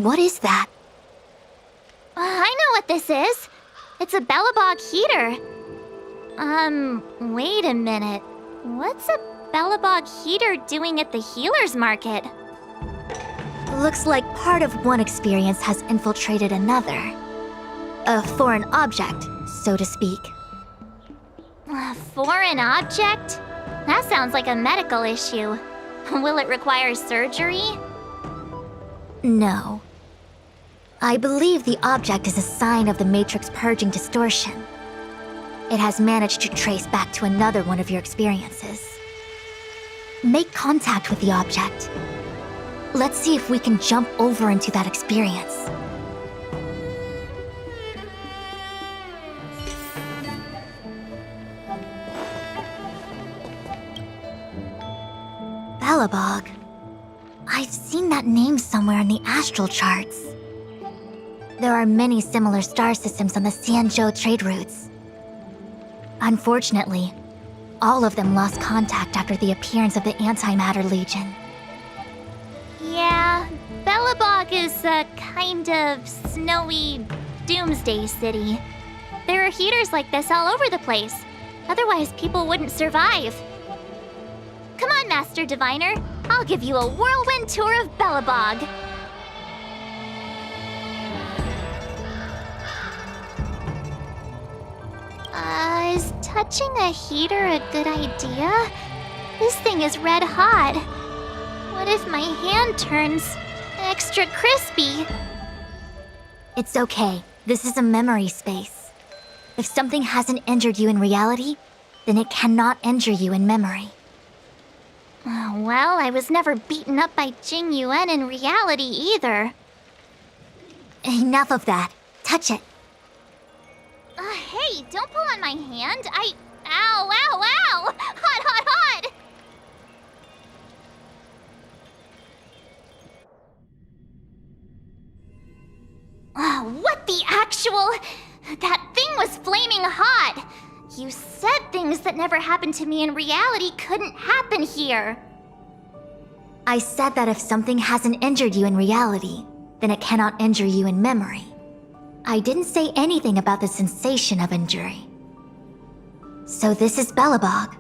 What is that? I know what this is. It's a Bellabog heater. Wait a minute. What's a Bellabog heater doing at the healer's market? Looks like part of one experience has infiltrated another. A foreign object, so to speak. A foreign object? That sounds like a medical issue. Will it require surgery? No. I believe the object is a sign of the Matrix purging distortion. It has managed to trace back to another one of your experiences. Make contact with the object. Let's see if we can jump over into that experience. Bellabog. I've seen that name somewhere in the astral charts. There are many similar star systems on the Sanzhou trade routes. Unfortunately, all of them lost contact after the appearance of the Antimatter Legion. Yeah, Bellabog is a kind of snowy doomsday city. There are heaters like this all over the place. Otherwise, people wouldn't survive. Come on, Master Diviner. I'll give you a whirlwind tour of Bellabog. Is touching a heater a good idea? This thing is red hot. What if my hand turns extra crispy? It's okay. This is a memory space. If something hasn't injured you in reality, then it cannot injure you in memory. Well, I was never beaten up by Jing Yuan in reality either. Enough of that. Touch it. Hey, don't pull on my hand. Ow, ow, ow! Hot, hot, hot! What the actual... That thing was flaming hot! You said things that never happened to me in reality couldn't happen here. I said that if something hasn't injured you in reality, then it cannot injure you in memory. I didn't say anything about the sensation of injury. So this is Bellabog.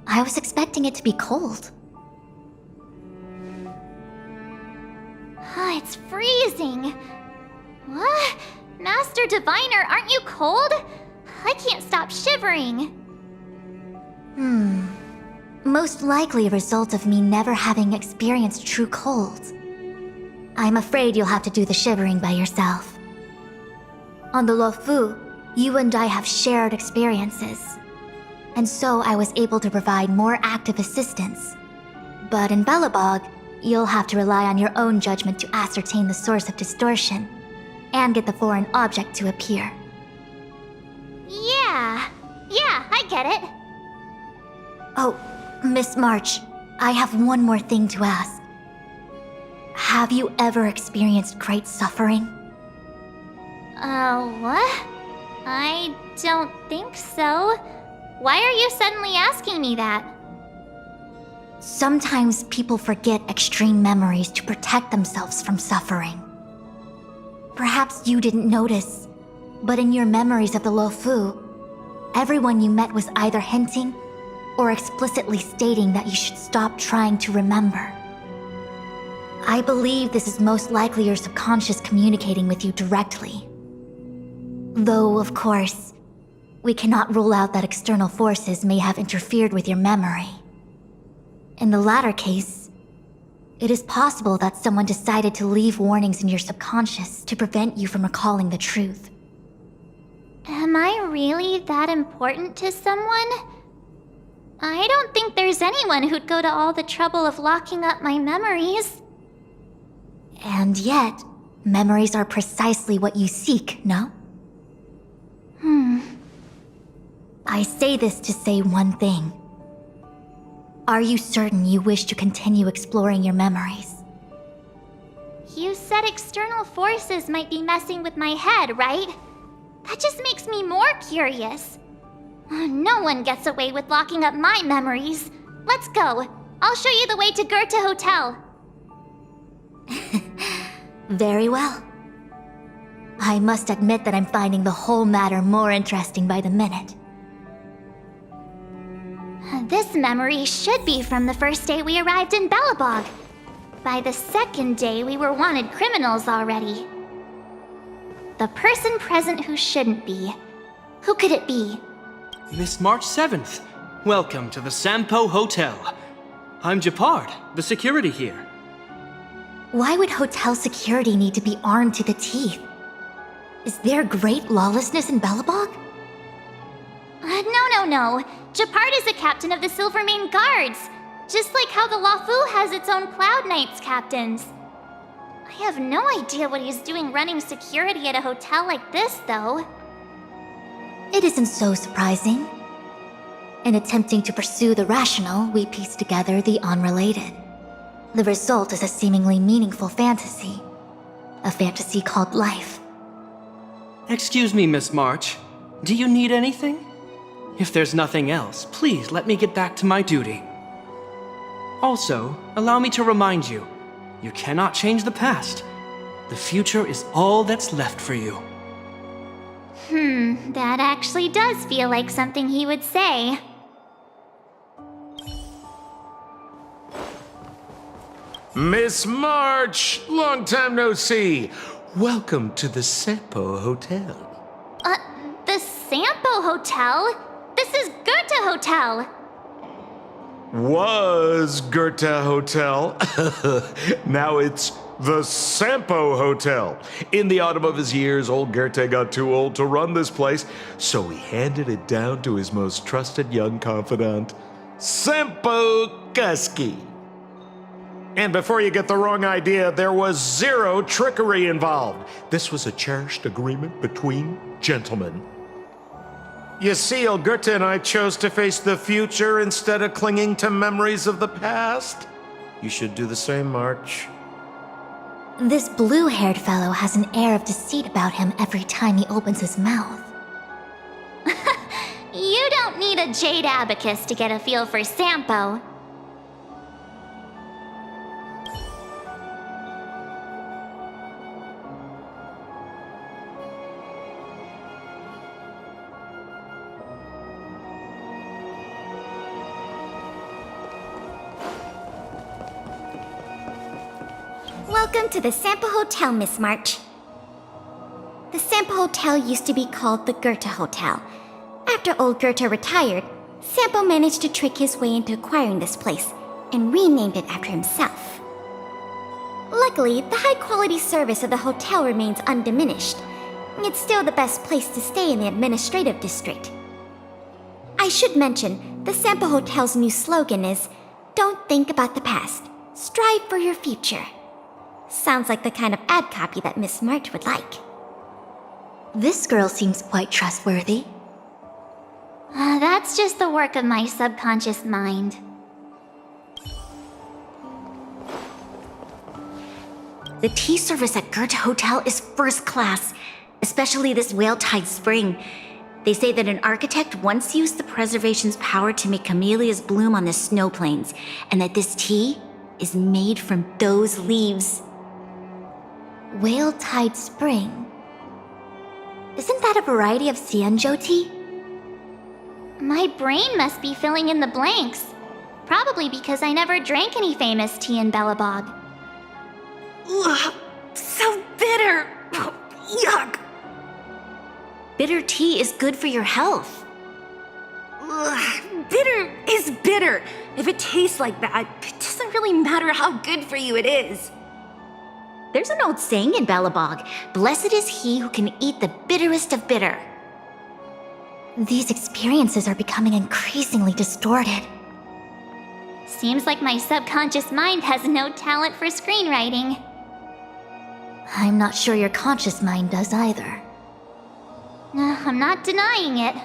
I was expecting it to be cold. It's freezing. What? Master Diviner, aren't you cold? I can't stop shivering. Most likely a result of me never having experienced true cold. I'm afraid you'll have to do the shivering by yourself. On the Luofu, you and I have shared experiences, and so I was able to provide more active assistance. But in Bellabog, you'll have to rely on your own judgment to ascertain the source of distortion, and get the foreign object to appear. Yeah, I get it. Oh, Miss March, I have one more thing to ask. Have you ever experienced great suffering? What? I don't think so. Why are you suddenly asking me that? Sometimes people forget extreme memories to protect themselves from suffering. Perhaps you didn't notice, but in your memories of the Luofu, everyone you met was either hinting or explicitly stating that you should stop trying to remember. I believe this is most likely your subconscious communicating with you directly. Though, of course, we cannot rule out that external forces may have interfered with your memory. In the latter case, it is possible that someone decided to leave warnings in your subconscious to prevent you from recalling the truth. Am I really that important to someone? I don't think there's anyone who'd go to all the trouble of locking up my memories. And yet, memories are precisely what you seek, no? I say this to say one thing. Are you certain you wish to continue exploring your memories? You said external forces might be messing with my head, right? That just makes me more curious. No one gets away with locking up my memories. Let's go. I'll show you the way to Goethe Hotel. Very well. I must admit that I'm finding the whole matter more interesting by the minute. This memory should be from the first day we arrived in Belobog. By the second day, we were wanted criminals already. The person present who shouldn't be. Who could it be? Miss March 7th, welcome to the Sampo Hotel. I'm Japard, the security here. Why would hotel security need to be armed to the teeth? Is there great lawlessness in Belobog? No. Japard is the captain of the Silvermane Guards. Just like how the Luofu has its own Cloud Knights captains. I have no idea what he's doing running security at a hotel like this, though. It isn't so surprising. In attempting to pursue the rational, we piece together the unrelated. The result is a seemingly meaningful fantasy. A fantasy called life. Excuse me, Miss March. Do you need anything? If there's nothing else, please let me get back to my duty. Also, allow me to remind you, you cannot change the past. The future is all that's left for you. That actually does feel like something he would say. Miss March, long time no see. Welcome to the Sampo Hotel. The Sampo Hotel? This is Goethe Hotel. Was Goethe Hotel. Now it's the Sampo Hotel. In the autumn of his years, old Goethe got too old to run this place, so he handed it down to his most trusted young confidant, Sampo Kuski. And before you get the wrong idea, there was zero trickery involved. This was a cherished agreement between gentlemen. You see, old Goethe and I chose to face the future instead of clinging to memories of the past. You should do the same, March. This blue-haired fellow has an air of deceit about him every time he opens his mouth. You don't need a jade abacus to get a feel for Sampo. Welcome to the Sampo Hotel, Miss March. The Sampo Hotel used to be called the Goethe Hotel. After old Goethe retired, Sampo managed to trick his way into acquiring this place and renamed it after himself. Luckily, the high-quality service of the hotel remains undiminished. It's still the best place to stay in the administrative district. I should mention, the Sampo Hotel's new slogan is, "Don't think about the past, strive for your future." Sounds like the kind of ad copy that Miss March would like. This girl seems quite trustworthy. That's just the work of my subconscious mind. The tea service at Goethe Hotel is first class, especially this Whale-Tide Spring. They say that an architect once used the preservation's power to make camellias bloom on the snow plains, and that this tea is made from those leaves. Whale-Tide Spring. Isn't that a variety of Xianzhou tea? My brain must be filling in the blanks. Probably because I never drank any famous tea in Belobog. Ugh, so bitter! Yuck! Bitter tea is good for your health. Ugh, bitter is bitter. If it tastes like that, it doesn't really matter how good for you it is. There's an old saying in Belobog, blessed is he who can eat the bitterest of bitter. These experiences are becoming increasingly distorted. Seems like my subconscious mind has no talent for screenwriting. I'm not sure your conscious mind does either. I'm not denying it.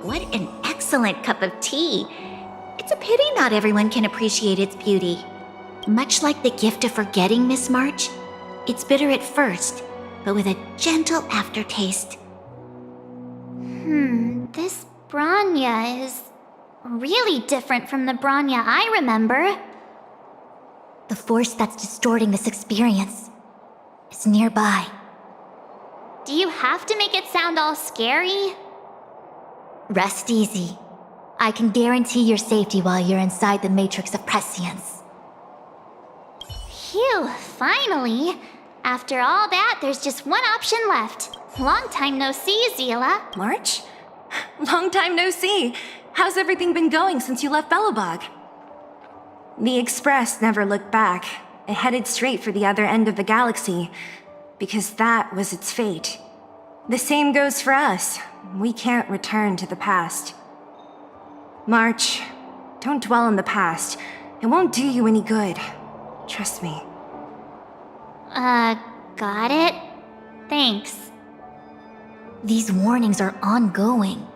What an excellent cup of tea. It's a pity not everyone can appreciate its beauty. Much like the gift of forgetting, Miss March, it's bitter at first, but with a gentle aftertaste. This Branya is Really different from the Branya I remember. The force that's distorting this experience is nearby. Do you have to make it sound all scary? Rest easy. I can guarantee your safety while you're inside the Matrix of Prescience. Phew, finally. After all that, there's just one option left. Long time no see, Zila. March? Long time no see. How's everything been going since you left Belobog? The Express never looked back. It headed straight for the other end of the galaxy, because that was its fate. The same goes for us. We can't return to the past. March, don't dwell on the past. It won't do you any good. Trust me. Got it? Thanks. These warnings are ongoing.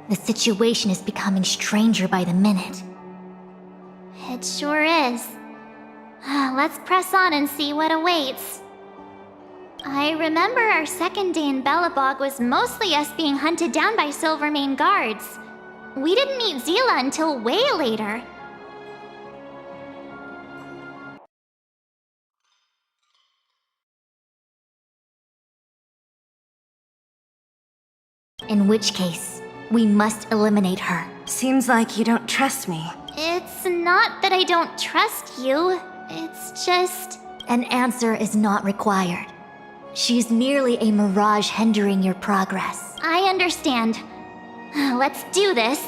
The situation is becoming stranger by the minute. It sure is. Let's press on and see what awaits. I remember our second day in Belobog was mostly us being hunted down by Silvermane guards. We didn't meet Zila until way later. In which case, we must eliminate her. Seems like you don't trust me. It's not that I don't trust you. It's just... An answer is not required. She's merely a mirage hindering your progress. I understand. Let's do this.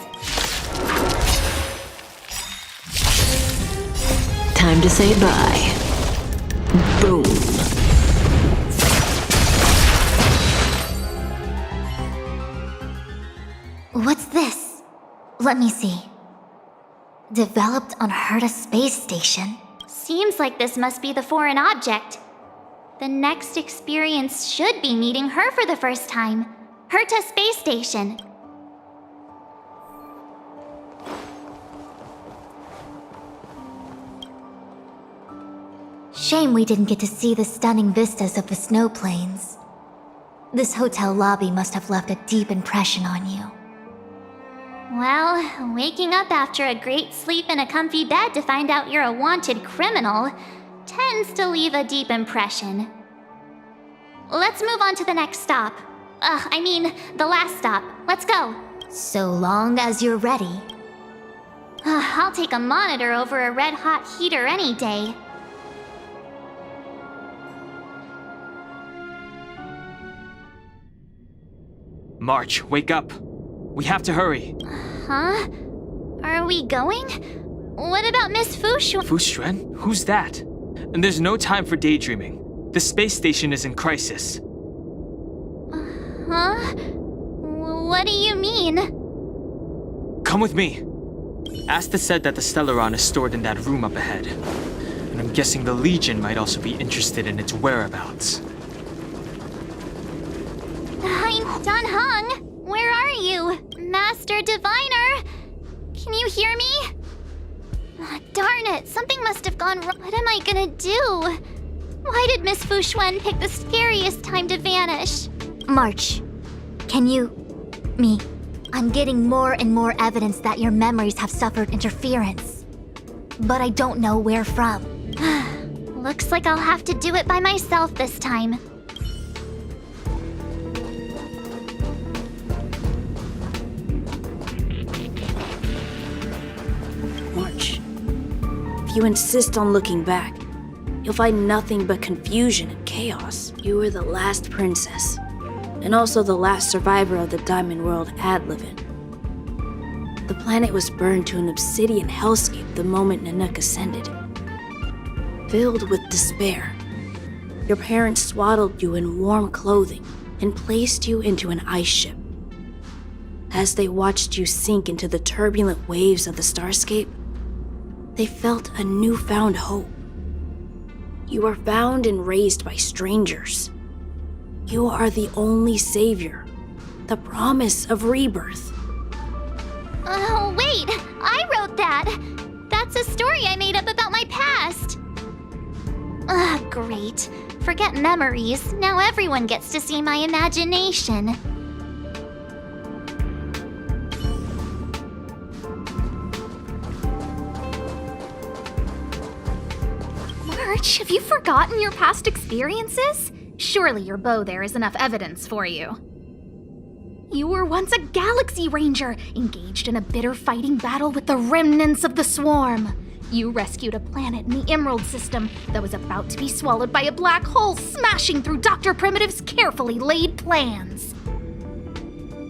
Time to say bye. Boom. What's this? Let me see. Developed on Herta space station. Seems like this must be the foreign object. The next experience should be meeting her for the first time. Herta space station. Shame we didn't get to see the stunning vistas of the snow plains. This hotel lobby must have left a deep impression on you. Well, waking up after a great sleep in a comfy bed to find out you're a wanted criminal tends to leave a deep impression. Let's move on to the next stop. The last stop. Let's go. So long as you're ready. I'll take a monitor over a red-hot heater any day. March, wake up. We have to hurry. Huh? Are we going? What about Miss Fu Xuan? Fuxuan? Who's that? And there's no time for daydreaming. The space station is in crisis. Huh? What do you mean? Come with me. Asta said that the Stellaron is stored in that room up ahead. And I'm guessing the Legion might also be interested in its whereabouts. Don Hung, where are you? Master Diviner? Can you hear me? Darn it, something must have gone wrong. What am I gonna do? Why did Miss Fu Xuan pick the scariest time to vanish? March, can you... I'm getting more and more evidence that your memories have suffered interference. But I don't know where from. Looks like I'll have to do it by myself this time. March, if you insist on looking back, you'll find nothing but confusion and chaos. You were the last princess, and also the last survivor of the Diamond World Adlivin. The planet was burned to an obsidian hellscape the moment Nanook ascended. Filled with despair, your parents swaddled you in warm clothing and placed you into an ice ship. As they watched you sink into the turbulent waves of the starscape, they felt a newfound hope. You were found and raised by strangers. You are the only savior, the promise of rebirth. Oh, wait! I wrote that! That's a story I made up about my past! Great. Forget memories. Now everyone gets to see my imagination. March, have you forgotten your past experiences? Surely your bow there is enough evidence for you. You were once a Galaxy Ranger, engaged in a bitter fighting battle with the remnants of the Swarm. You rescued a planet in the Emerald System that was about to be swallowed by a black hole, smashing through Dr. Primitive's carefully laid plans.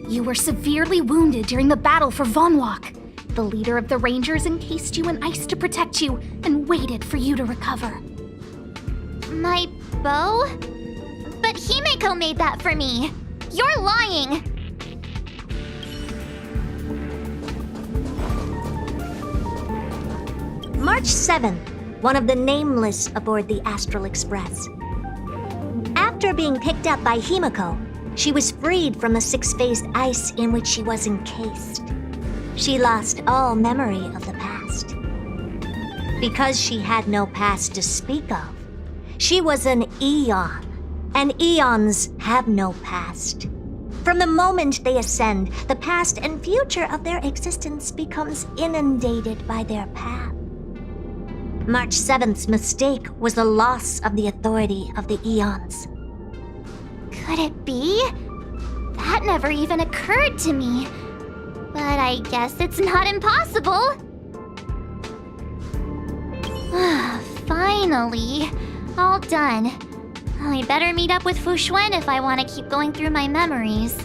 You were severely wounded during the battle for Vonwalk. The leader of the Rangers encased you in ice to protect you and waited for you to recover. My bow? But Himeko made that for me. You're lying. March 7th, one of the nameless aboard the Astral Express. After being picked up by Himeko, she was freed from the six-phased ice in which she was encased. She lost all memory of the past. Because she had no past to speak of, she was an eon, and eons have no past. From the moment they ascend, the past and future of their existence becomes inundated by their path. March 7th's mistake was the loss of the authority of the eons. Could it be? That never even occurred to me. But I guess it's not impossible. Finally. All done. I better meet up with Fu Xuan if I want to keep going through my memories.